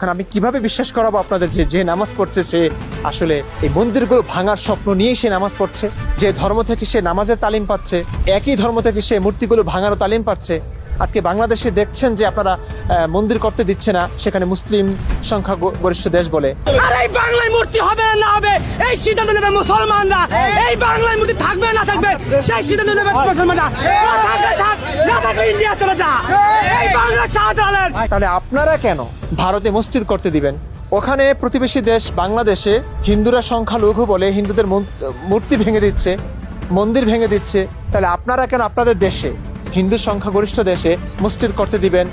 কারণ আমি কিভাবে বিশ্বাস করাবো আপনাদের যে যে নামাজ পড়ছে সে আসলে এই মন্দিরগুলো ভাঙার স্বপ্ন নিয়েই সে নামাজ পড়ছে, যে ধর্ম থেকে সে নামাজের তালিম পাচ্ছে, একই ধর্ম থেকে সে মূর্তিগুলো ভাঙারও তালিম পাচ্ছে। আজকে বাংলাদেশে দেখছেন যে আপনারা মন্দির করতে দিচ্ছে না, সেখানে মুসলিম সংখ্যা গরিষ্ঠ দেশ বলে। আর এই বাংলায় মূর্তি হবে না হবে এই সিদ্ধান্ত নেবে মুসলমানরা। এই বাংলায় মূর্তি থাকবে না থাকবে সেই সিদ্ধান্ত নেবে মুসলমানরা। থাকবে থাক, না থাকলে ইন্ডিয়া চলে যা। এই বাংলা শাহজালাল। তাহলে আপনারা কেন ভারতে মসজিদ করতে দিবেন? ওখানে প্রতিবেশী দেশ বাংলাদেশে হিন্দুরা সংখ্যালঘু বলে হিন্দুদের মূর্তি ভেঙে দিচ্ছে, মন্দির ভেঙে দিচ্ছে। তাহলে আপনারা কেন আপনাদের দেশে, হিন্দু সংখ্যাগরিষ্ঠ দেশে মসজিদ করতে দিবেন,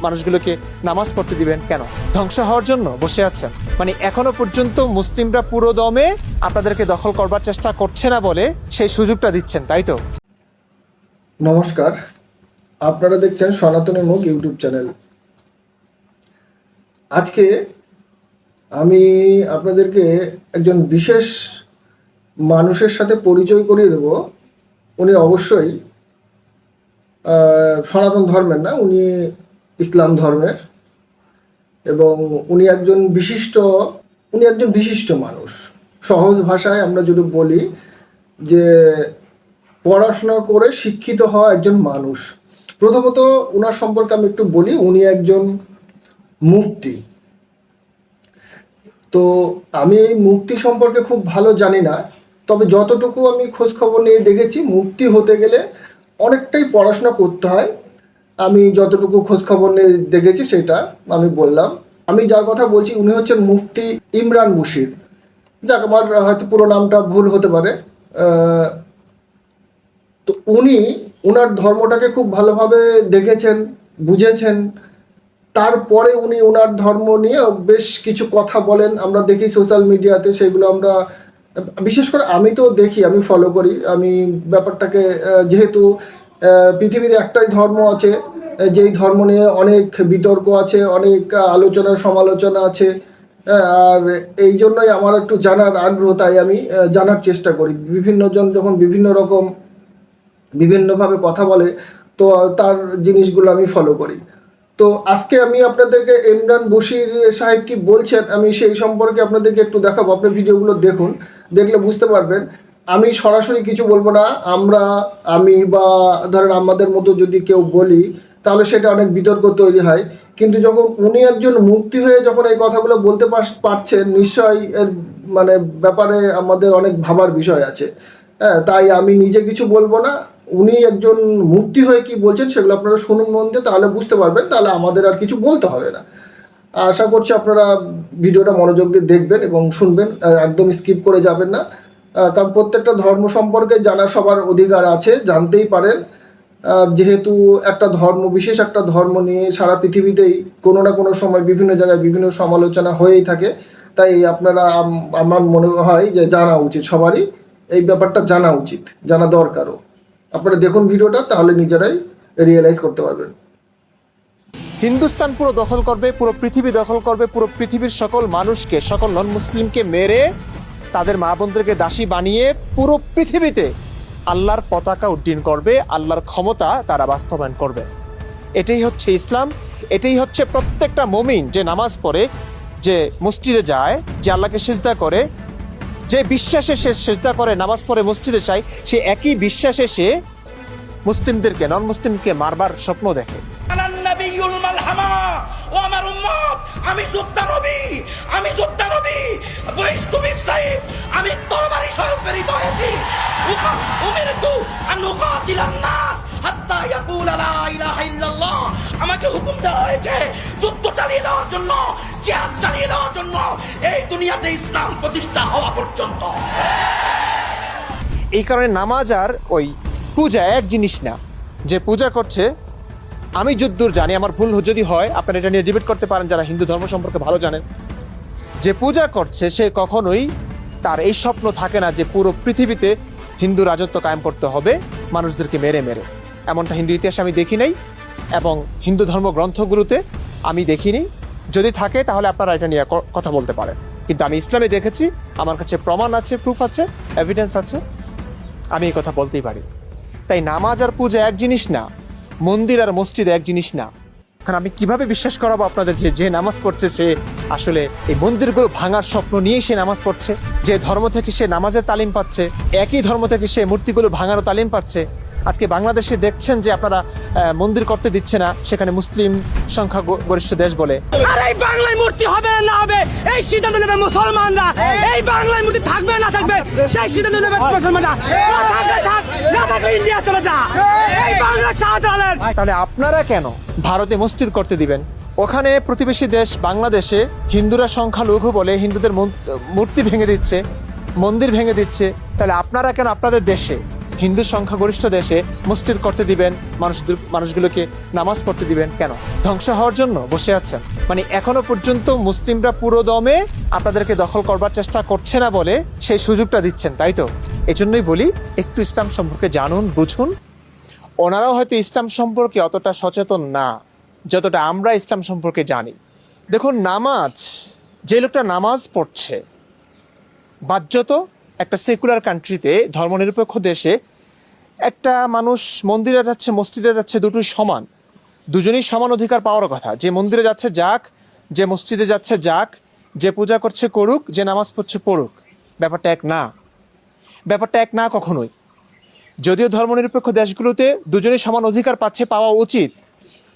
মানুষগুলোকে নামাজ পড়তে দিবেন কেন? ধ্বংস হওয়ার জন্য বসে আছেন? মানে এখনো পর্যন্ত মুসলিমরা পুরো দমে আপনাদেরকে দখল করবার চেষ্টা করছে না বলে সেই সুযোগটা দিচ্ছেন, তাই তো? নমস্কার, আপনারা দেখছেন সনাতনী মুখ ইউটিউব চ্যানেল। আজকে আমি আপনাদেরকে একজন বিশেষ মানুষের সাথে পরিচয় করিয়ে দেব। উনি অবশ্যই সনাতন ধর্মের না, উনি ইসলাম ধর্মের, এবং উনি একজন বিশিষ্ট মানুষ। সহজ ভাষায় আমরা যদি বলি যে পড়াশোনা করে শিক্ষিত হওয়া একজন মানুষ। প্রথমত ওনার সম্পর্কে আমি একটু বলি। উনি একজন মুফতি। তো আমি এই মুফতি সম্পর্কে খুব ভালো জানি না, তবে যতটুকু আমি খোঁজ খবর নিয়ে দেখেছি, মুফতি হতে গেলে অনেকটাই পড়াশোনা করতে হয়। আমি যতটুকু খোঁজ খবর নিয়ে দেখেছি সেটা আমি বললাম। আমি যার কথা বলছি উনি হচ্ছেন মুফতি ইমরান বশির। যাক, আমার হয়তো পুরো নামটা ভুল হতে পারে। তো উনি ওনার ধর্মটাকে খুব ভালোভাবে দেখেছেন, বুঝেছেন। তারপরে উনি ওনার ধর্ম নিয়ে বেশ কিছু কথা বলেন, আমরা দেখি সোশ্যাল মিডিয়াতে। সেগুলো আমরা বিশেষ করে আমি তো দেখি, আমি ফলো করি। আমি ব্যাপারটাকে, যেহেতু পৃথিবীতে একটাই ধর্ম আছে, যেই ধর্ম নিয়ে অনেক বিতর্ক আছে, অনেক আলোচনা সমালোচনা আছে, আর এই জন্যই আমার একটু জানার আগ্রহ, তাই আমি জানার চেষ্টা করি। বিভিন্নজন যখন বিভিন্নভাবে কথা বলে, তো তার জিনিসগুলো আমি ফলো করি। তো আজকে আমি আপনাদেরকে ইমরান বশির সাহেব কি বলছেন আমি সেই সম্পর্কে আপনাদেরকে একটু দেখাবো। আপনি ভিডিওগুলো দেখুন, দেখলে বুঝতে পারবেন। আমি সরাসরি কিছু বলবো না। আমি বা ধরেন আমাদের মতো যদি কেউ বলি তাহলে সেটা অনেক বিতর্ক তৈরি হয়। কিন্তু যখন উনি একজন মুফতি হয়ে যখন এই কথাগুলো বলতে পারছেন, নিশ্চয়ই এর মানে ব্যাপারে আমাদের অনেক ভাবার বিষয় আছে। হ্যাঁ, তাই আমি নিজে কিছু বলবো না। উনি একজন মুফতি হয়ে কি বলছেন সেগুলো আপনারা শুনুন মন দিয়ে, তাহলে বুঝতে পারবেন। তাহলে আমাদের আর কিছু বলতে হবে না। আশা করছি আপনারা ভিডিওটা মনোযোগ দিয়ে দেখবেন এবং শুনবেন, একদম স্কিপ করে যাবেন না। কারণ প্রত্যেকটা ধর্ম সম্পর্কে জানা সবার অধিকার আছে, জানতেই পারেন। যেহেতু বিশেষ একটা ধর্ম নিয়ে সারা পৃথিবীতেই কোনো না কোনো সময় বিভিন্ন জায়গায় বিভিন্ন সমালোচনা হয়েই থাকে। তাই আপনারা, আমার মনে হয় যে জানা উচিত, সবারই এই ব্যাপারটা জানা উচিত, জানা দরকারও। আপনারা দেখুন ভিডিওটা, তাহলে নিজেরাই রিয়েলাইজ করতে পারবেন। হিন্দুস্তান পুরো দখল করবে, পুরো পৃথিবী দখল করবে, পুরো পৃথিবীর সকল মানুষকে, সকল নন মুসলিমকে মেরে তাদের মা বোনদেরকে দাসী বানিয়ে পুরো পৃথিবীতে আল্লাহর পতাকা উড্ডীন করবে, আল্লাহর ক্ষমতা তারা বাস্তবায়ন করবে। এটাই হচ্ছে ইসলাম। এটাই হচ্ছে প্রত্যেকটা মুমিন যে নামাজ পড়ে, যে মসজিদে যায়, যে আল্লাহকে সিজদা করে, যে বিশ্বাসে সে সিজদা করে, নামাজ পড়ে, মসজিদে চায়, সে একই বিশ্বাসে সে মুসলিমদেরকে, নন মুসলিমকে মারবার স্বপ্ন দেখে। আমি যোদ্ধা নবী, আমি তরবারি সহ প্রেরিত হয়েছি। আমাকে হুকুম দেওয়া হয়েছে যুদ্ধ চালিয়ে দেওয়ার জন্য, জিহাদ চালিয়ে দেওয়ার জন্য, এই দুনিয়াতে ইসলাম প্রতিষ্ঠা হওয়া পর্যন্ত। এই কারণে নামাজ আর ওই পূজা এক জিনিস না। যে পূজা করছে, আমি যদ্দূর জানি, আমার ভুল যদি হয় আপনারা এটা নিয়ে ডিবেট করতে পারেন যারা হিন্দু ধর্ম সম্পর্কে ভালো জানেন, যে পূজা করছে সে কখনোই তার এই স্বপ্ন থাকে না যে পুরো পৃথিবীতে হিন্দু রাজত্ব কায়েম করতে হবে মানুষদেরকে মেরে মেরে। এমনটা হিন্দু ইতিহাসে আমি দেখি নাই এবং হিন্দু ধর্মগ্রন্থগুলোতে আমি দেখিনি। যদি থাকে তাহলে আপনারা এটা নিয়ে কথা বলতে পারেন, কিন্তু আমি ইসলামে দেখেছি, আমার কাছে প্রমাণ আছে, প্রুফ আছে, এভিডেন্স আছে, আমি এই কথা বলতেই পারি। তাই নামাজ আর পূজা এক জিনিস না, মন্দির আর মসজিদ এক জিনিস না। কারণ আমি কিভাবে বিশ্বাস করাবো আপনাদের যে যে নামাজ পড়ছে সে আসলে এই মন্দিরগুলো ভাঙার স্বপ্ন নিয়েই সে নামাজ পড়ছে, যে ধর্ম থেকে সে নামাজের তালিম পাচ্ছে, একই ধর্ম থেকে সে মূর্তিগুলো ভাঙারও তালিম পাচ্ছে। আজকে বাংলাদেশে দেখছেন যে আপনারা মন্দির করতে দিচ্ছে না, সেখানে মুসলিম সংখ্যা গরিষ্ঠ দেশ বলে। আর এই বাংলায় মূর্তি হবে না হবে এই সিদ্ধান্ত নেবে মুসলমানরা। এই বাংলায় মূর্তি থাকবে না থাকবে সেই সিদ্ধান্ত নেবে মুসলমানরা। থাকলে থাক, না থাকলে ইন্ডিয়া চলে যা। এই বাংলা শাহজালাল। তাহলে আপনারা কেন ভারতে মসজিদ করতে দিবেন? ওখানে প্রতিবেশী দেশ বাংলাদেশে হিন্দুরা সংখ্যালঘু বলে হিন্দুদের মূর্তি ভেঙে দিচ্ছে, মন্দির ভেঙে দিচ্ছে। তাহলে আপনারা কেন আপনাদের দেশে হিন্দু সংখ্যাগরিষ্ঠ দেশে মসজিদ করতে দিবেন, মানুষগুলোকে নামাজ পড়তে দিবেন কেন? ধ্বংস হওয়ার জন্য বসে আছেন? মানে এখনো পর্যন্ত মুসলিমরা পুরো দমে আপনাদেরকে দখল করবার চেষ্টা করছে না বলে সেই সুযোগটা দিচ্ছেন, তাই তো? এজন্যই বলি একটু ইসলাম সম্পর্কে জানুন, বুঝুন। ওনারাও হয়তো ইসলাম সম্পর্কে অতটা সচেতন না যতটা আমরা ইসলাম সম্পর্কে জানি। দেখুন, নামাজ, যে লোকটা নামাজ পড়ছে, বাহ্যত একটা সেকুলার কান্ট্রিতে, ধর্মনিরপেক্ষ দেশে একটা মানুষ মন্দিরে যাচ্ছে, মসজিদে যাচ্ছে, দুটোই সমান, দুজনেই সমান অধিকার পাওয়ার কথা। যে মন্দিরে যাচ্ছে যাক, যে মসজিদে যাচ্ছে যাক, যে পূজা করছে করুক, যে নামাজ পড়ছে পড়ুক। ব্যাপারটা এক না, ব্যাপারটা এক না কখনোই। যদিও ধর্মনিরপেক্ষ দেশগুলোতে দুজনেই সমান অধিকার পাচ্ছে, পাওয়া উচিত,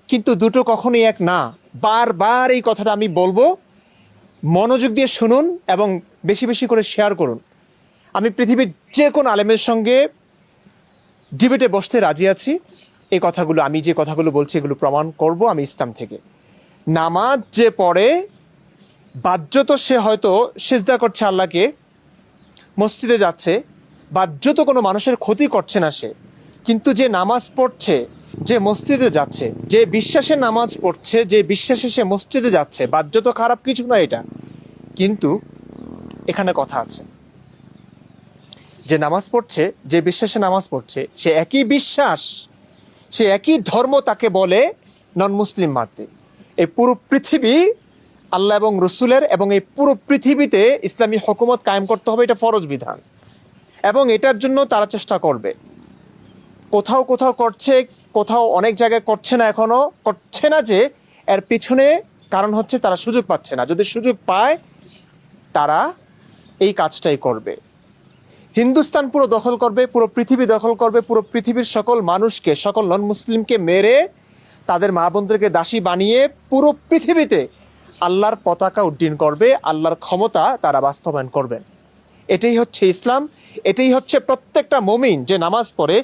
কিন্তু দুটো কখনোই এক না। বারবার এই কথাটা আমি বলবো, মনোযোগ দিয়ে শুনুন এবং বেশি বেশি করে শেয়ার করুন। আমি পৃথিবীর যে কোনো আলেমের সঙ্গে ডিবেটে বসতে রাজি আছি। এই কথাগুলো, আমি যে কথাগুলো বলছি এগুলো প্রমাণ করব আমি ইসলাম থেকে। নামাজ যে পড়ে, বাহ্যত সে হয়তো সিজদা করছে আল্লাহকে, মসজিদে যাচ্ছে, বাহ্যত কোনো মানুষের ক্ষতি করছে না সে, কিন্তু যে নামাজ পড়ছে, যে মসজিদে যাচ্ছে, যে বিশ্বাসে নামাজ পড়ছে, যে বিশ্বাসে সে মসজিদে যাচ্ছে, বাহ্যত খারাপ কিছু না এটা। কিন্তু এখানে কথা আছে, যে নামাজ পড়ছে, যে বিশ্বাসে নামাজ পড়ছে, সে একই বিশ্বাস, সে একই ধর্ম, তাকে বলে নন মুসলিম মারতে। এই পুরো পৃথিবী আল্লাহ এবং রসুলের, এবং এই পুরো পৃথিবীতে ইসলামী হুকুমত কায়েম করতে হবে, এটা ফরজ বিধান, এবং এটার জন্য তারা চেষ্টা করবে। কোথাও কোথাও করছে, কোথাও অনেক জায়গায় করছে না, এখনো করছে না। যে এর পিছনে কারণ হচ্ছে তারা সুযোগ পাচ্ছে না। যদি সুযোগ পায় তারা এই কাজটাই করবে। হিন্দুস্তান পুরো দখল করবে, পুরো পৃথিবী দখল করবে, পুরো পৃথিবীর সকল মানুষকে, সকল নন মুসলিমকে মেরে তাদের মা বোনদেরকে দাসী বানিয়ে পুরো পৃথিবীতে আল্লাহর পতাকা উড্ডীন করবে, আল্লাহর ক্ষমতা তারা বাস্তবায়ন করবেন। এটাই হচ্ছে ইসলাম, এটাই হচ্ছে প্রত্যেকটা মুমিন যে নামাজ পড়ে,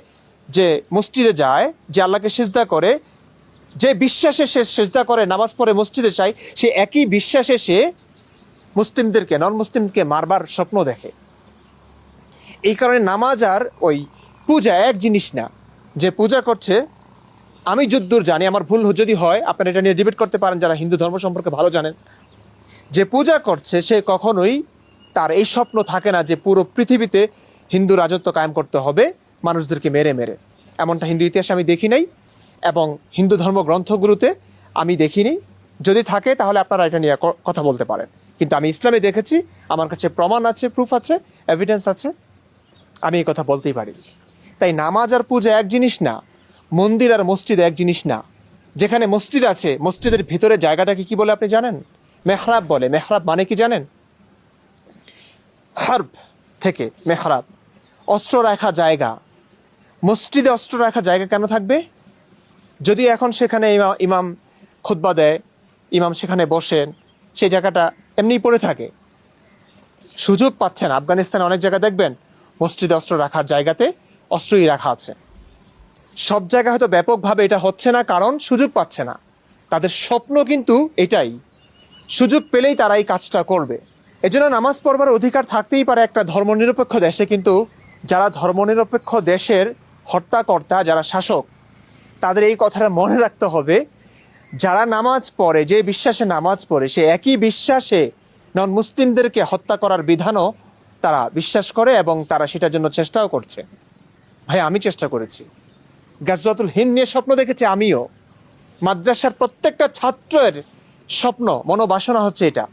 যে মসজিদে যায়, যে আল্লাহকে সিজদা করে, যে বিশ্বাসে সে সিজদা করে, নামাজ পড়ে, মসজিদে যায়, সে একই বিশ্বাসে সে মুসলিমদেরকে, নন মুসলিমকে মারবার স্বপ্ন দেখে। এই কারণে নামাজ আর ওই পূজা এক জিনিস না। যে পূজা করছে, আমি যদ্দূর জানি, আমার ভুল যদি হয় আপনারা এটা নিয়ে ডিবেট করতে পারেন যারা হিন্দু ধর্ম সম্পর্কে ভালো জানেন, যে পূজা করছে সে কখনোই তার এই স্বপ্ন থাকে না যে পুরো পৃথিবীতে হিন্দু রাজত্ব কায়েম করতে হবে মানুষদেরকে মেরে মেরে। এমনটা হিন্দু ইতিহাসে আমি দেখি নাই, এবং হিন্দু ধর্মগ্রন্থগুলোতে আমি দেখিনি। যদি থাকে তাহলে আপনারা এটা নিয়ে কথা বলতে পারেন, কিন্তু আমি ইসলামে দেখেছি, আমার কাছে প্রমাণ আছে, প্রুফ আছে, এভিডেন্স আছে, আমি এই কথা বলতেই পারি। তাই নামাজ আর পূজা এক জিনিস না, মন্দির আর মসজিদ এক জিনিস না। যেখানে মসজিদ আছে, মসজিদের ভিতরে জায়গাটাকে কি বলে আপনি জানেন? মেহরাব বলে। মেহরাব মানে কি জানেন? হার্ব থেকে মেহরাব, অস্ত্র রাখা জায়গা। মসজিদে অস্ত্র রাখা জায়গা কেন থাকবে? যদি এখন সেখানে ইমাম খুতবা দেয়, ইমাম সেখানে বসেন, সেই জায়গাটা এমনিই পড়ে থাকে, সুযোগ পাচ্ছেন। আফগানিস্তানে অনেক জায়গা দেখবেন মসজিদে অস্ত্র রাখার জায়গাতে অস্ত্রই রাখা আছে। সব জায়গায় হয়তো ব্যাপকভাবে এটা হচ্ছে না, কারণ সুযোগ পাচ্ছে না। তাদের স্বপ্ন কিন্তু এটাই, সুযোগ পেলেই তারা এই কাজটা করবে। এজন্য নামাজ পড়বার অধিকার থাকতেই পারে একটা ধর্মনিরপেক্ষ দেশে, কিন্তু যারা ধর্মনিরপেক্ষ দেশের হর্তাকর্তা, যারা শাসক, তাদের এই কথাটা মনে রাখতে হবে, যারা নামাজ পড়ে, যে বিশ্বাসে নামাজ পড়ে, সে একই বিশ্বাসে নন মুসলিমদেরকে হত্যা করার বিধানও তারা বিশ্বাস করে, এবং তারা সেটার জন্য চেষ্টাও করছে। ভাই, আমি চেষ্টা করেছি, গাজওয়াতুল হিন্দ নিয়ে স্বপ্ন দেখেছি আমিও। মাদ্রাসার প্রত্যেকটা ছাত্রের স্বপ্ন, মনোবাসনা হচ্ছে এটা।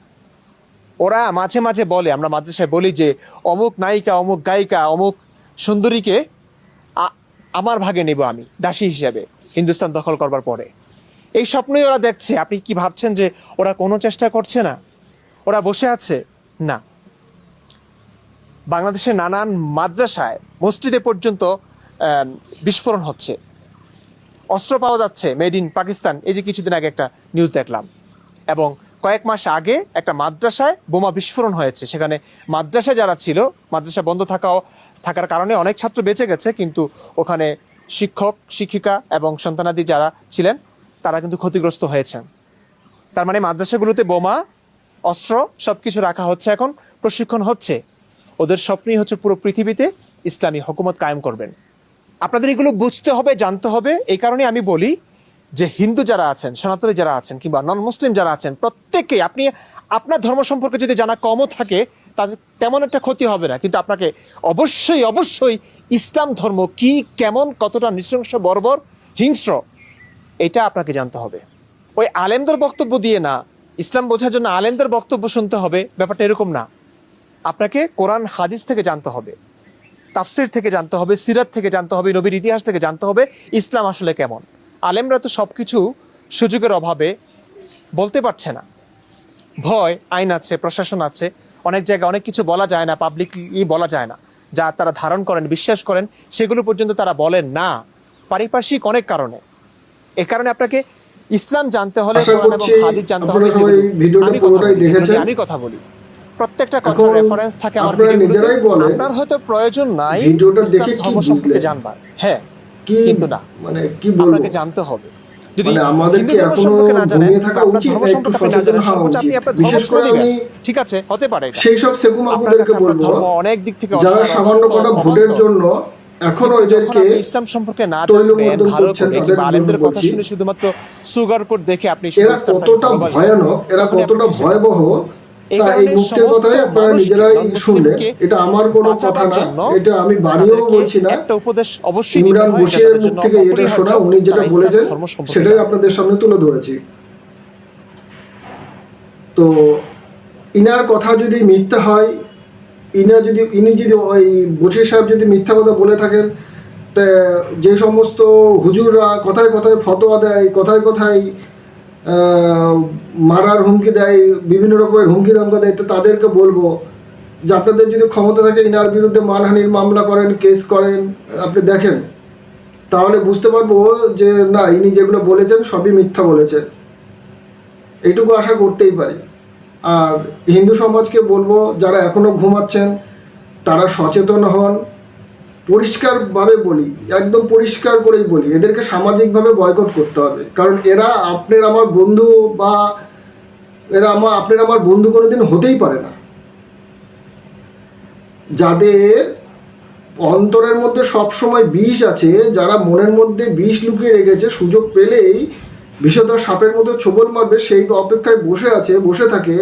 ওরা মাঝে মাঝে বলে, আমরা মাদ্রাসায় বলি যে অমুক নায়িকা, অমুক গায়িকা, অমুক সুন্দরীকে আমার ভাগে নেব আমি দাসী হিসেবে হিন্দুস্তান দখল করবার পরে। এই স্বপ্নই ওরা দেখছে। আপনি কি ভাবছেন যে ওরা কোনো চেষ্টা করছে না, ওরা বসে আছে? না। বাংলাদেশের নানান মাদ্রাসায়, মসজিদে পর্যন্ত বিস্ফোরণ হচ্ছে, অস্ত্র পাওয়া যাচ্ছে মেড ইন পাকিস্তান। এই যে কিছুদিন আগে একটা নিউজ দেখলাম, এবং কয়েক মাস আগে একটা মাদ্রাসায় বোমা বিস্ফোরণ হয়েছে। সেখানে মাদ্রাসায় যারা ছিল, মাদ্রাসা বন্ধ থাকার কারণে অনেক ছাত্র বেঁচে গেছে, কিন্তু ওখানে শিক্ষক, শিক্ষিকা এবং সন্তানাদি যারা ছিলেন তারা কিন্তু ক্ষতিগ্রস্ত হয়েছেন। তার মানে মাদ্রাসাগুলোতে বোমা, অস্ত্র সব কিছু রাখা হচ্ছে, এখন প্রশিক্ষণ হচ্ছে। ওদের স্বপ্নই হচ্ছে পুরো পৃথিবীতে ইসলামী হুকুমত কায়েম করবেন। আপনাদের এগুলো বুঝতে হবে, জানতে হবে। এই কারণে আমি বলি যে হিন্দু যারা আছেন, সনাতনী যারা আছেন, কিংবা নন মুসলিম যারা আছেন, প্রত্যেকেই আপনি আপনার ধর্ম সম্পর্কে যদি জানা কমও থাকে তাদের তেমন একটা ক্ষতি হবে না, কিন্তু আপনাকে অবশ্যই ইসলাম ধর্ম কি, কেমন, কতটা নৃশংস, বর্বর, হিংস্র, এটা আপনাকে জানতে হবে। ওই আলেমদের বক্তব্য দিয়ে না, ইসলাম বোঝার জন্য আলেমদের বক্তব্য শুনতে হবে, ব্যাপারটা এরকম না। আপনাকে কোরআন হাদিস থেকে জানতে হবে, তাফসির থেকে জানতে হবে, সিরাত থেকে জানতে হবে, নবীর ইতিহাস থেকে জানতে হবে ইসলাম আসলে কেমন। আলেমরা তো সব কিছু সুযোগের অভাবে বলতে পারছে না। ভয়, আইন আছে, প্রশাসন আছে, অনেক জায়গায় অনেক কিছু বলা যায় না, পাবলিকলি বলা যায় না। যা তারা ধারণ করেন, বিশ্বাস করেন, সেগুলো পর্যন্ত তারা বলেন না, পারিপার্শ্বিক অনেক কারণে। এ কারণে আপনাকে ইসলাম জানতে হলে কোরআন এবং হাদিস জানতে হবে। আমি কথা বলি, প্রত্যেকটা কথা রেফারেন্স থাকে আমার ভিডিওতে। আপনার হয়তো প্রয়োজন নাই ইসলাম ধর্ম সম্পর্কে জানবার, হ্যাঁ, কিন্তু না, মানে কি বলবো, আপনাকে জানতে হবে। যদি আমাদেরকে হিন্দু ধর্ম সম্পর্কে না জানেন, আপনার ধর্ম সম্পর্কে আপনি না জানেন, সর্বোচ্চ আপনি আপনার ধর্ম ছেড়ে দিবেন, ঠিক আছে, হতে পারে এটা। সেই সব সেকুম আপনাদেরকে বলবো, ধর্ম অনেক দিক থেকে যারা সামান্য কটা ভোটের জন্য এখনো এদেরকে ইসলাম সম্পর্কে না জানবেন, ভালো করে কিংবা আলেমদের কথা শুনে শুধুমাত্র সুগার কোড দেখে আপনি এরা কতটা ভয়ানক, এরা কতটা ভয়াবহ, এই মুক্তির কথাই আপনারা নিজেরাই শুনলেন। এটা আমার কোনো কথা না, এটা আমি বানিয়েও বলছি না, একটা উপদেশ অবশ্যই ইমরান বশিরের মুখ থেকে এটা শোনা, উনি যেটা বলেছেন সেটাই আপনাদের সামনে তুলে ধরেছি। তো ইনার কথা যদি মিথ্যা হয়, ইনি যদি ওই বশির সাহেব যদি মিথ্যা কথা বলে থাকেন, তা যে সমস্ত হুজুররা কথায় কথায় ফতোয়া দেয়, কথায় কথায় মারার হুমকি দেয়, বিভিন্ন রকমের হুমকি দামকা দেয়, তো তাদেরকে বলবো যে আপনাদের যদি ক্ষমতা থাকে ইনার বিরুদ্ধে মানহানির মামলা করেন, কেস করেন, আপনি দেখেন, তাহলে বুঝতে পারবো যে না, ইনি যেগুলো বলেছেন সবই মিথ্যা বলেছেন। এইটুকু আশা করতেই পারি। আর হিন্দু সমাজকে বলবো, যারা এখনো ঘুমাচ্ছেন তারা সচেতন হন। পরিষ্কারভাবে বলি, একদম পরিষ্কার করেই বলি, এদেরকে সামাজিকভাবে বয়কট করতে হবে। কারণ এরা আপনার আমার বন্ধু, বা আপনার আমার বন্ধু কোনোদিন হতেই পারে না। যাদের অন্তরের মধ্যে সবসময় বিষ আছে, যারা মনের মধ্যে বিষ লুকিয়ে রেখেছে, সুযোগ পেলেই বিষধর সাপের মতো ছোবল মারবে, সেই অপেক্ষায় বসে থাকে,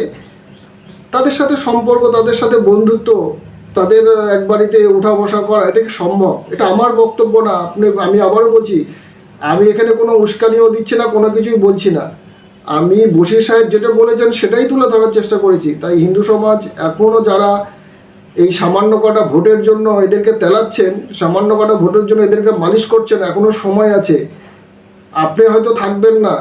তাদের সাথে সম্পর্ক, তাদের সাথে বন্ধুত্ব, তাদের এক বাড়িতে উঠা বসা করা, এটা কি সম্ভব? এটা আমার বক্তব্য না। আমি আবারও বলছি, আমি এখানে কোনো উস্কানিও দিচ্ছি না, কোনো কিছুই বলছি না। আমি বশির সাহেব যেটা বলেছেন সেটাই তুলে ধরার চেষ্টা করেছি। তাই হিন্দু সমাজ এখনও যারা এই সামান্য কটা ভোটের জন্য এদেরকে তেলাচ্ছেন, সামান্য কটা ভোটের জন্য এদেরকে মালিশ করছেন, এখনও সময় আছে। আপনি হয়তো থাকবেন না,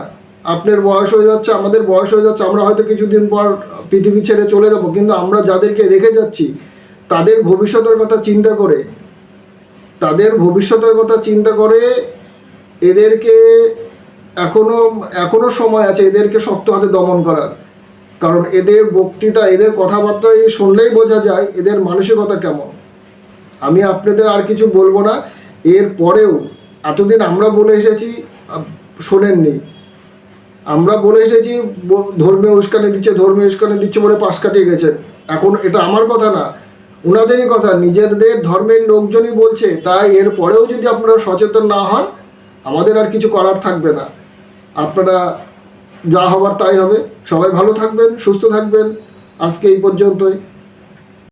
আপনার বয়স হয়ে যাচ্ছে, আমাদের বয়স হয়ে যাচ্ছে, আমরা হয়তো কিছুদিন পর পৃথিবী ছেড়ে চলে যাব, কিন্তু আমরা যাদেরকে রেখে যাচ্ছি তাদের ভবিষ্যতের কথা চিন্তা করে এদেরকে এখনো সময় আছে এদেরকে শক্ত হাতে দমন করার। কারণ এদের বক্তৃতা, এদের কথাবার্তা শুনলেই বোঝা যায় এদের মানসিকতা কেমন। আমি আপনাদের আর কিছু বলবো না। এর পরেও এতদিন আমরা বলে এসেছি, শোনেননি। আমরা বলে এসেছি ধর্মীয় উস্কানি দিচ্ছে বলে পাশ কাটিয়ে গেছেন। এখন এটা আমার কথা না, ওনাদেরই কথা, নিজেদের ধর্মের লোকজনই বলছে। তাই এর পরেও যদি আপনারা সচেতন না হন, আমাদের আর কিছু করার থাকবে না। আপনারা যা হবার তাই হবে। সবাই ভালো থাকবেন, সুস্থ থাকবেন। আজকে এই পর্যন্তই।